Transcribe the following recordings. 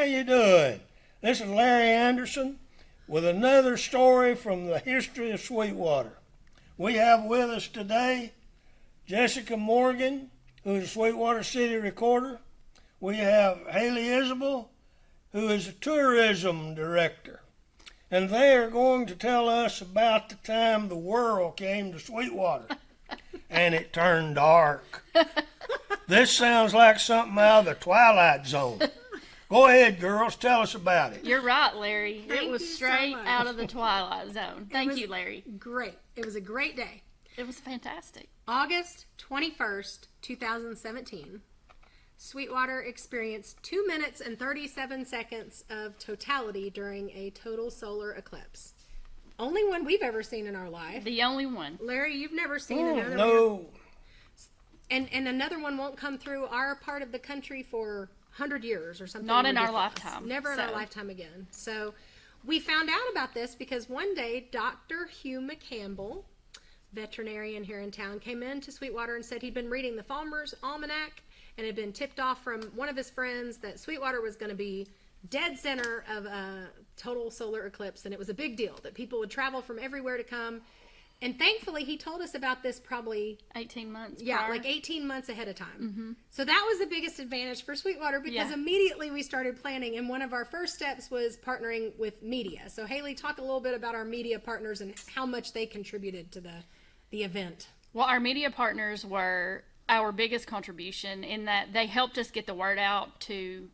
you doing? This is Larry Anderson with another story from the history of Sweetwater. We have with us today Jessica Morgan, who is a Sweetwater City recorder. We have Hayley Isbill, who is a tourism director. And they are going to tell us about the time the world came to Sweetwater and it turned dark. This sounds like something out of the Twilight Zone. Go ahead, girls. Tell us about it. You're right, Larry. Thank it was you so straight much. out of the Twilight Zone. Thank you, Larry. Great. It was a great day. It was fantastic. August 21st, 2017. Sweetwater experienced 2 minutes and 37 seconds of totality during a total solar eclipse. Only one we've ever seen in our life. The only one. Larry, you've never seen another one. No. And another one won't come through our part of the country for 100 years or something. Not in our ridiculous. lifetime. Never in our lifetime again. So we found out about this because one day Dr. Hugh McCampbell, veterinarian here in town, came into Sweetwater and said he'd been reading the Farmer's Almanac and had been tipped off from one of his friends that Sweetwater was going to be dead center of a total solar eclipse, and it was a big deal that people would travel from everywhere to come. And thankfully, he told us about this probably 18 months prior. prior. 18 months ahead of time. Mm-hmm. So that was the biggest advantage for Sweetwater because Yeah. immediately we started planning, and one of our first steps was partnering with media. So Hayley, talk a little bit about our media partners and how much they contributed to the event. Well, our media partners were our biggest contribution in that they helped us get the word out to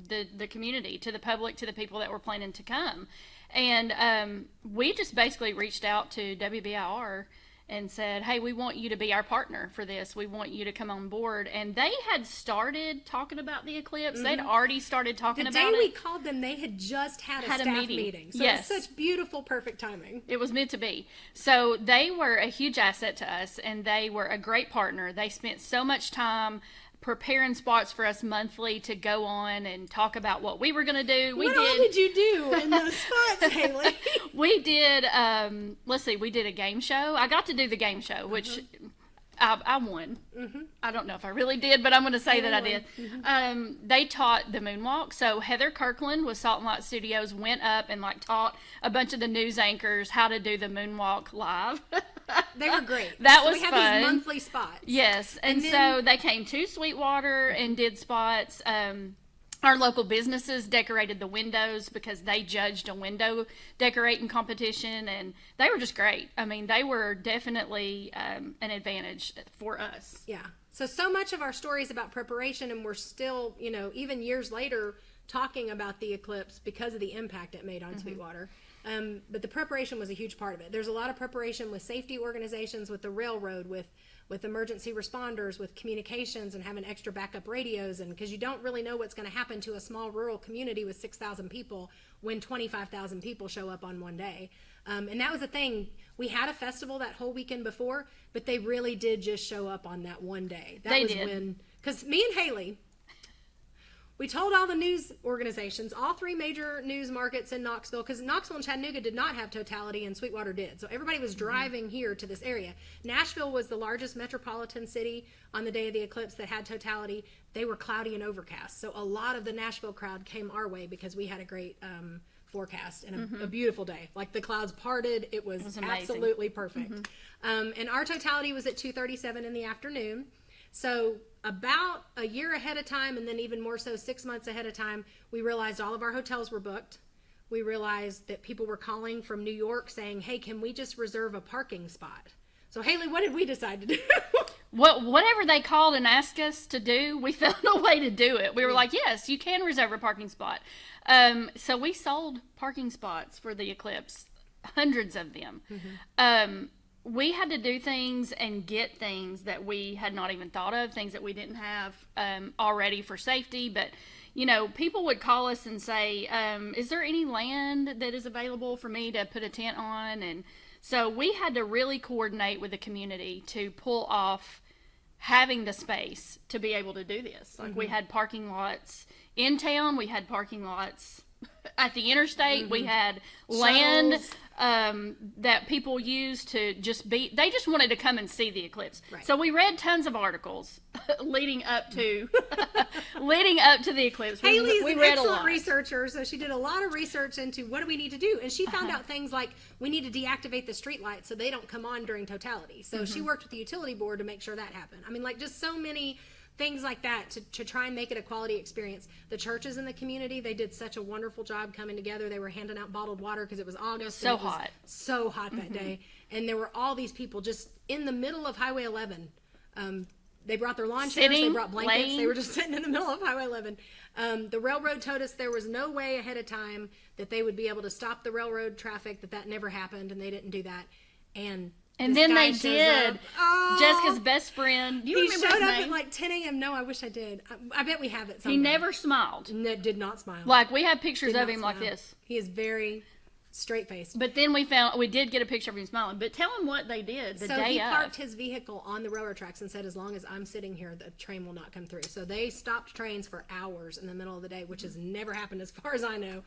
the community, to the public, to the people that were planning to come. And we just basically reached out to WBIR and said, hey, we want you to be our partner for this. We want you to come on board. And they had started talking about the eclipse. Mm-hmm. They'd already started talking The about day we it. called them, they had just had a Had a staff meeting. meeting. So Yes. it was such beautiful, perfect timing. It was meant to be. So they were a huge asset to us, and they were a great partner. They spent so much time preparing spots for us monthly to go on and talk about what we were going to do. What all did you do in those spots, Hayley? We did, let's see, we did a game show. I got to do the game show, which I won. Mm-hmm. I don't know if I really did, but I'm going to say that I did. Mm-hmm. They taught the moonwalk. So Heather Kirkland with Salt and Light Studios went up and taught a bunch of the news anchors how to do the moonwalk live. They were great. That so was we had fun. these monthly spots. Yes, and then- so they came to Sweetwater and did spots. Our local businesses decorated the windows because they judged a window decorating competition, and they were just great. I mean, they were definitely an advantage for us. Yeah. So much of our story is about preparation, and we're still, even years later, talking about the eclipse because of the impact it made on Sweetwater. But the preparation was a huge part of it. There's a lot of preparation with safety organizations, with the railroad, with emergency responders, with communications, and having extra backup radios. And because you don't really know what's going to happen to a small rural community with 6,000 people when 25,000 people show up on one day. And that was the thing. We had a festival that whole weekend before, but they really did just show up on that one day. That was when, because me and Hayley, we told all the news organizations, all three major news markets in Knoxville, because Knoxville and Chattanooga did not have totality and Sweetwater did. So everybody was driving here to this area. Nashville was the largest metropolitan city on the day of the eclipse that had totality. They were cloudy and overcast. So a lot of the Nashville crowd came our way because we had a great forecast and a beautiful day. Like the clouds parted. It was absolutely perfect. And our totality was at 2:37 in the afternoon. So about a year ahead of time, and then even more so 6 months ahead of time, we realized all of our hotels were booked. We realized that people were calling from New York saying, hey, can we just reserve a parking spot? So Hayley, what did we decide to do? Whatever they called and asked us to do, we found a way to do it. We were like, yes, you can reserve a parking spot. So we sold parking spots for the eclipse, hundreds of them. We had to do things and get things that we had not even thought of, things that we didn't have already for safety. But, people would call us and say, is there any land that is available for me to put a tent on? And so we had to really coordinate with the community to pull off having the space to be able to do this. Like we had parking lots in town. We had parking lots at the interstate. We had land Shuttles. that people used to just be. They just wanted to come and see the eclipse. Right. So we read tons of articles leading up to the eclipse. Haley's we an read a excellent lot. researcher, so she did a lot of research into what do we need to do, and she found out things like we need to deactivate the street lights so they don't come on during totality. So she worked with the utility board to make sure that happened. I mean, like, just so many things like that to try and make it a quality experience. The churches in the community, they did such a wonderful job coming together. They were handing out bottled water because it was August. So and it was hot. so hot that day. And there were all these people just in the middle of Highway 11. They brought their lawn chairs, they Sitting, brought blankets, laying. they were just sitting in the middle of Highway 11. The railroad told us there was no way ahead of time that they would be able to stop the railroad traffic, that never happened, and they didn't do that. And this then guy they shows did. up. Oh, Jessica's best friend. Do you he remember showed his up name? at like 10 a.m. No, I wish I did. I bet we have it somewhere. He never smiled. No, did not smile. Like, we have pictures Did of not him like smile. this. He is very straight-faced. But then we did get a picture of him smiling. But tell him what they did the So day he of. parked his vehicle on the railroad tracks and said, as long as I'm sitting here, the train will not come through. So they stopped trains for hours in the middle of the day, which has never happened as far as I know.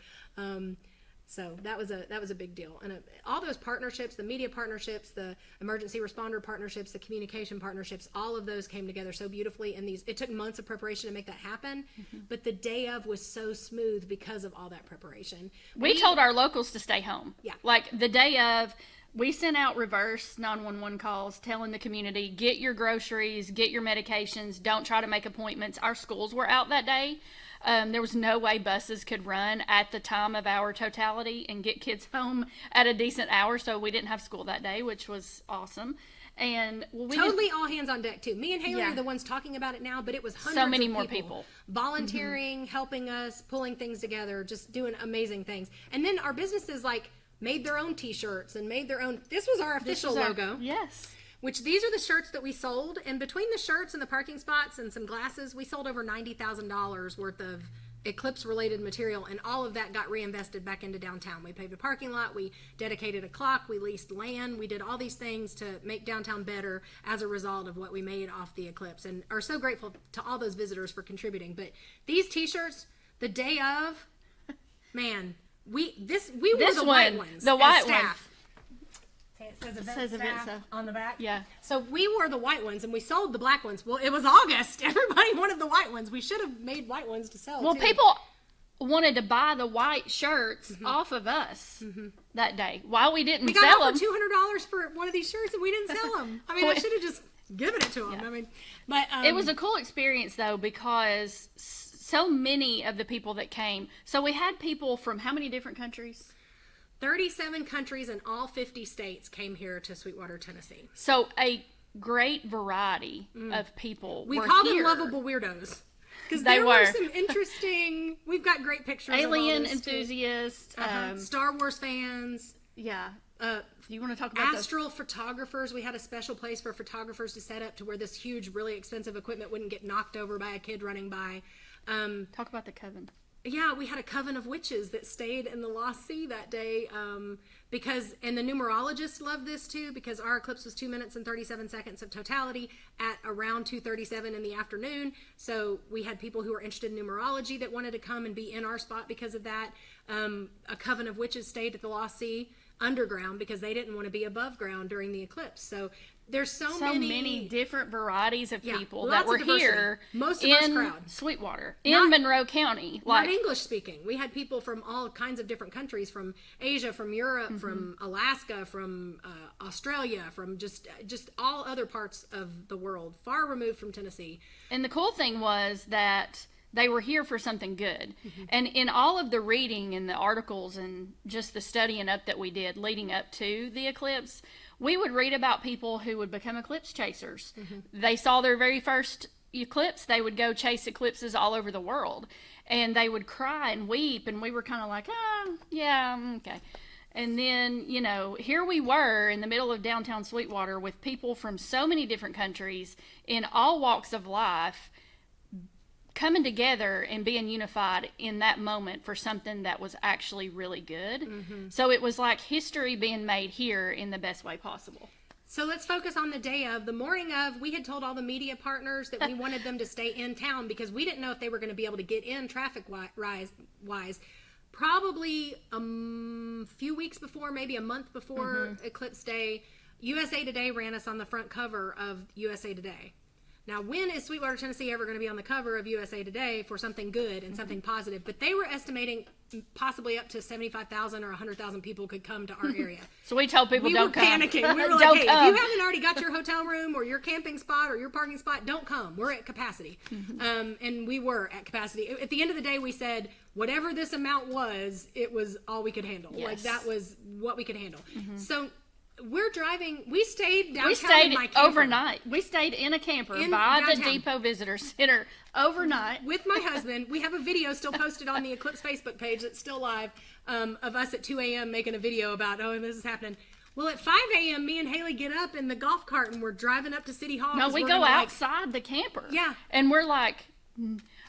So that was a big deal. And all those partnerships, the media partnerships, the emergency responder partnerships, the communication partnerships, all of those came together so beautifully. And it took months of preparation to make that happen. But the day of was so smooth because of all that preparation. We told our locals to stay home. Yeah. Like, the day of, we sent out reverse 911 calls telling the community, get your groceries, get your medications, don't try to make appointments. Our schools were out that day. There was no way buses could run at the time of our totality and get kids home at a decent hour, so we didn't have school that day, which was awesome. And we Totally all hands on deck too. Me and Haley Yeah. are the ones talking about it now, but it was hundreds So many of more people. volunteering, helping us, pulling things together, just doing amazing things. And then our businesses like made their own T-shirts and made their own. This was our this official was our- logo. Yes. Which these are the shirts that we sold, and between the shirts and the parking spots and some glasses, we sold over $90,000 worth of Eclipse-related material, and all of that got reinvested back into downtown. We paved a parking lot, we dedicated a clock, we leased land, we did all these things to make downtown better as a result of what we made off the Eclipse, and are so grateful to all those visitors for contributing. But these T-shirts, the day of, man, we wore This the white one, ones. the as white staff. It says event staff. on the back. Yeah. So we wore the white ones and we sold the black ones. Well, it was August. Everybody wanted the white ones. We should have made white ones to sell. Well, too. people wanted to buy the white shirts off of us that day. Why we didn't we got sell offered them? $200 for one of these shirts and we didn't sell them. I mean, I should have just given it to them. I mean, but It was a cool experience, though, because so many of the people that came. So we had people from how many different countries? 37 countries in all 50 states came here to Sweetwater, Tennessee. So a great variety of people. We were called here. them lovable weirdos. Because They there were. were some interesting. We've got great pictures. Alien of all this, too. enthusiasts. Star Wars fans. Yeah. You want to talk about Astral photographers. We had a special place for photographers to set up to where this huge, really expensive equipment wouldn't get knocked over by a kid running by. Talk about the coven. Yeah, we had a coven of witches that stayed in the Lost Sea that day because, and the numerologists loved this too, because our eclipse was 2 minutes and 37 seconds of totality at around 2:37 in the afternoon. So we had people who were interested in numerology that wanted to come and be in our spot because of that. A coven of witches stayed at the Lost Sea underground because they didn't want to be above ground during the eclipse. So there's so many different varieties of Yeah, people lots that of were diversity. here Most diverse in crowd. Sweetwater, in Not- Monroe County. Not Like, English speaking. We had people from all kinds of different countries, from Asia, from Europe, from Alaska, from Australia, from just all other parts of the world, far removed from Tennessee. and the cool thing was that they were here for something good. And in all of the reading and the articles and just the studying up that we did leading up to the eclipse, we would read about people who would become eclipse chasers. They saw their very first eclipse, they would go chase eclipses all over the world. And they would cry and weep, and we were kind of like, yeah, okay. And then, you know, here we were in the middle of downtown Sweetwater with people from so many different countries in all walks of life coming together and being unified in that moment for something that was actually really good. So it was like history being made here in the best way possible. So let's focus on the day of. The morning of, we had told all the media partners that we wanted them to stay in town because we didn't know if they were going to be able to get in traffic wise. probably a few weeks before, maybe a month before Eclipse Day, USA Today ran us on the front cover of USA Today. Now, when is Sweetwater, Tennessee ever going to be on the cover of USA Today for something good and something positive? But they were estimating possibly up to 75,000 or 100,000 people could come to our area. So we told people don't come. We were panicking. We were like, hey, if you haven't already got your hotel room or your camping spot or your parking spot, don't come. We're at capacity. And we were at capacity. At the end of the day, we said, whatever this amount was, it was all we could handle. Yes. Like, that was what we could handle. So we're driving. We stayed downtown. We stayed in my camper. Overnight. We stayed in a camper by downtown. the Depot Visitor Center overnight. With my husband. We have a video still posted on the Eclipse Facebook page that's still live of us at 2 a.m. making a video about, this is happening. Well, at 5 a.m., me and Haley get up in the golf cart and we're driving up to City Hall. No, we go outside the camper. Yeah. And we're like,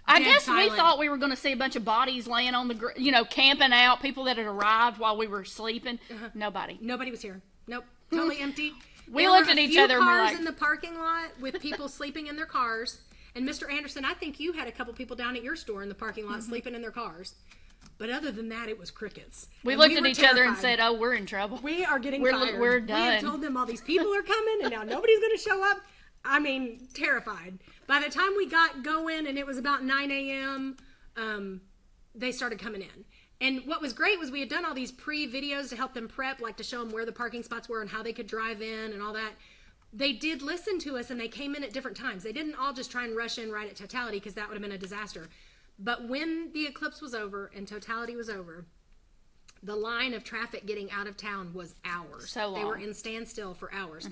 I guess silent. we thought we were going to see a bunch of bodies laying on the, camping out, people that had arrived while we were sleeping. Nobody. Nobody was here. Nope. Totally empty. We There looked were at a each few other and we're cars like, in the parking lot with people sleeping in their cars. And Mr. Anderson, I think you had a couple people down at your store in the parking lot sleeping in their cars. But other than that, it was crickets. we And looked were at each other and terrified. said, oh, we're in trouble. We are getting We're tired. we're We have done. told them all these people are coming and now nobody's going to show up. I mean, terrified. By the time we got going and it was about 9 a.m., they started coming in. And what was great was we had done all these pre-videos to help them prep, like to show them where the parking spots were and how they could drive in and all that. They did listen to us and they came in at different times. They didn't all just try and rush in right at totality because that would have been a disaster. But when the eclipse was over and totality was over, the line of traffic getting out of town was hours. So long. They were in standstill for hours.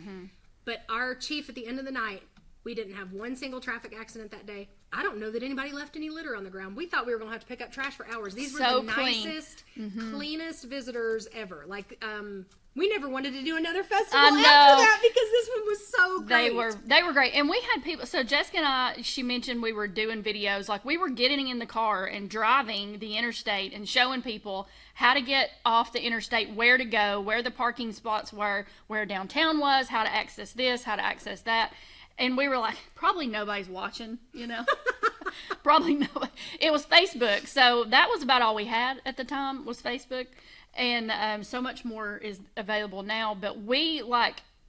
But our chief at the end of the night, we didn't have one single traffic accident that day. I don't know that anybody left any litter on the ground. We thought we were going to have to pick up trash for hours. These were So the clean. nicest, cleanest visitors ever. Like, we never wanted to do another festival I after know. that because this one was so great. They were great. And we had people, so Jessica and I, she mentioned we were doing videos, like we were getting in the car and driving the interstate and showing people how to get off the interstate, where to go, where the parking spots were, where downtown was, how to access this, how to access that. And we were like, probably nobody's watching, probably nobody. It was Facebook. So that was about all we had at the time was Facebook. And so much more is available now. But we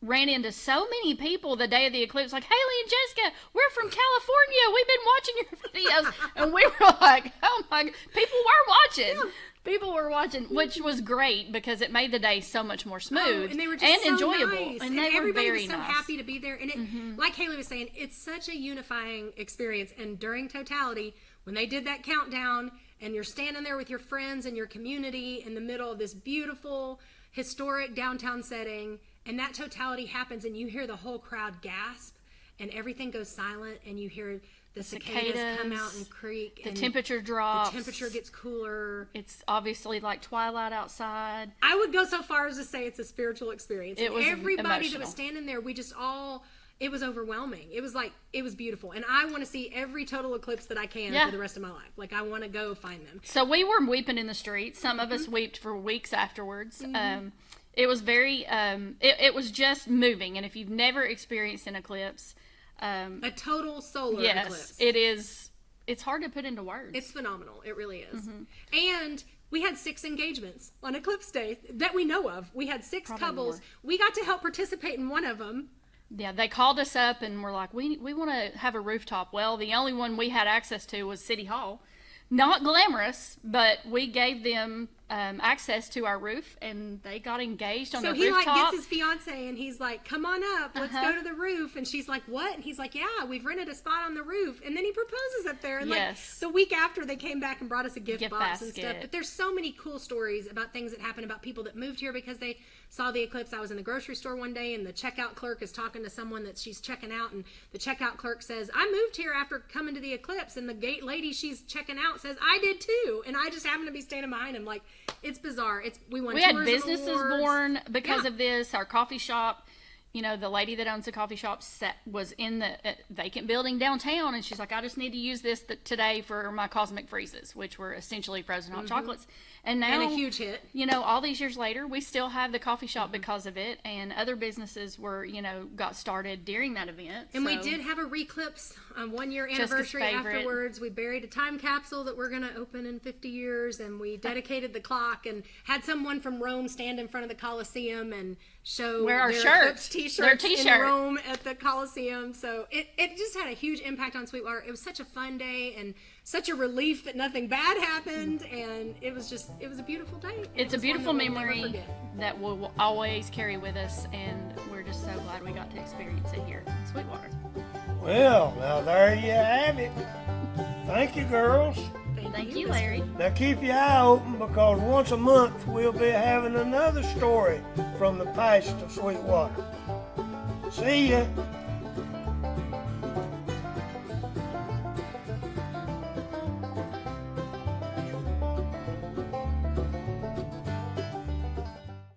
ran into so many people the day of the eclipse, like, Haley and Jessica, we're from California. We've been watching your videos. And we were like, oh my God, people were watching. Yeah. People were watching, which was great because it made the day so much more smooth and they were just so enjoyable. Nice. And they were everybody very was so nice. happy to be there. And it, like Haley was saying, it's such a unifying experience. And during totality, when they did that countdown and you're standing there with your friends and your community in the middle of this beautiful, historic downtown setting, and that totality happens and you hear the whole crowd gasp and everything goes silent and you hear the cicadas come out and creak. The temperature drops. The temperature gets cooler. It's obviously like twilight outside. I would go so far as to say it's a spiritual experience. It was everybody emotional. that was standing there, we just all, it was overwhelming. It was beautiful. And I want to see every total eclipse that I can for the rest of my life. Like, I want to go find them. So we were weeping in the streets. Some of us wept for weeks afterwards. It was very, it was just moving. And if you've never experienced an eclipse, a total solar eclipse. It is. It's hard to put into words. It's phenomenal. It really is. And we had 6 engagements on Eclipse Day that we know of. We had 6 couples. More. We got to help participate in one of them. Yeah, they called us up and were like, we want to have a rooftop. Well, the only one we had access to was City Hall. Not glamorous, but we gave them access to our roof, and they got engaged on the rooftop. So he gets his fiance, and he's like, "Come on up, let's go to the roof." And she's like, "What?" And he's like, "Yeah, we've rented a spot on the roof." And then he proposes up there. And the week after, they came back and brought us a gift box and stuff. But there's so many cool stories about things that happen about people that moved here because they saw the eclipse. I was in the grocery store one day, and the checkout clerk is talking to someone that she's checking out, and the checkout clerk says, "I moved here after coming to the eclipse." And the gate lady she's checking out says, "I did too," and I just happened to be standing behind him. Like, it's bizarre. We had businesses born because of this. Our coffee shop you know, the lady that owns the coffee shop was in the vacant building downtown, and she's like, I just need to use this today for my Cosmic Freezes, which were essentially frozen hot chocolates. And now, And a huge hit. you know, all these years later, we still have the coffee shop because of it, and other businesses were, you know, got started during that event. And we So- did have a Reclipse 1 year Jessica's anniversary favorite. afterwards. We buried a time capsule that we're going to open in 50 years, and we dedicated the clock and had someone from Rome stand in front of the Coliseum and show Wear our their shirts, Eclipse t-shirts their in t-shirt. Rome at the Coliseum. So it just had a huge impact on Sweetwater. It was such a fun day and such a relief that nothing bad happened, and it was a beautiful day. and It's it a was beautiful one that we'll never memory forget. that we'll always carry with us, and we're just so glad we got to experience it here in Sweetwater. Well, now there you have it. Thank you, girls. Thank you, Larry. Now keep your eye open, because once a month we'll be having another story from the past of Sweetwater. See ya.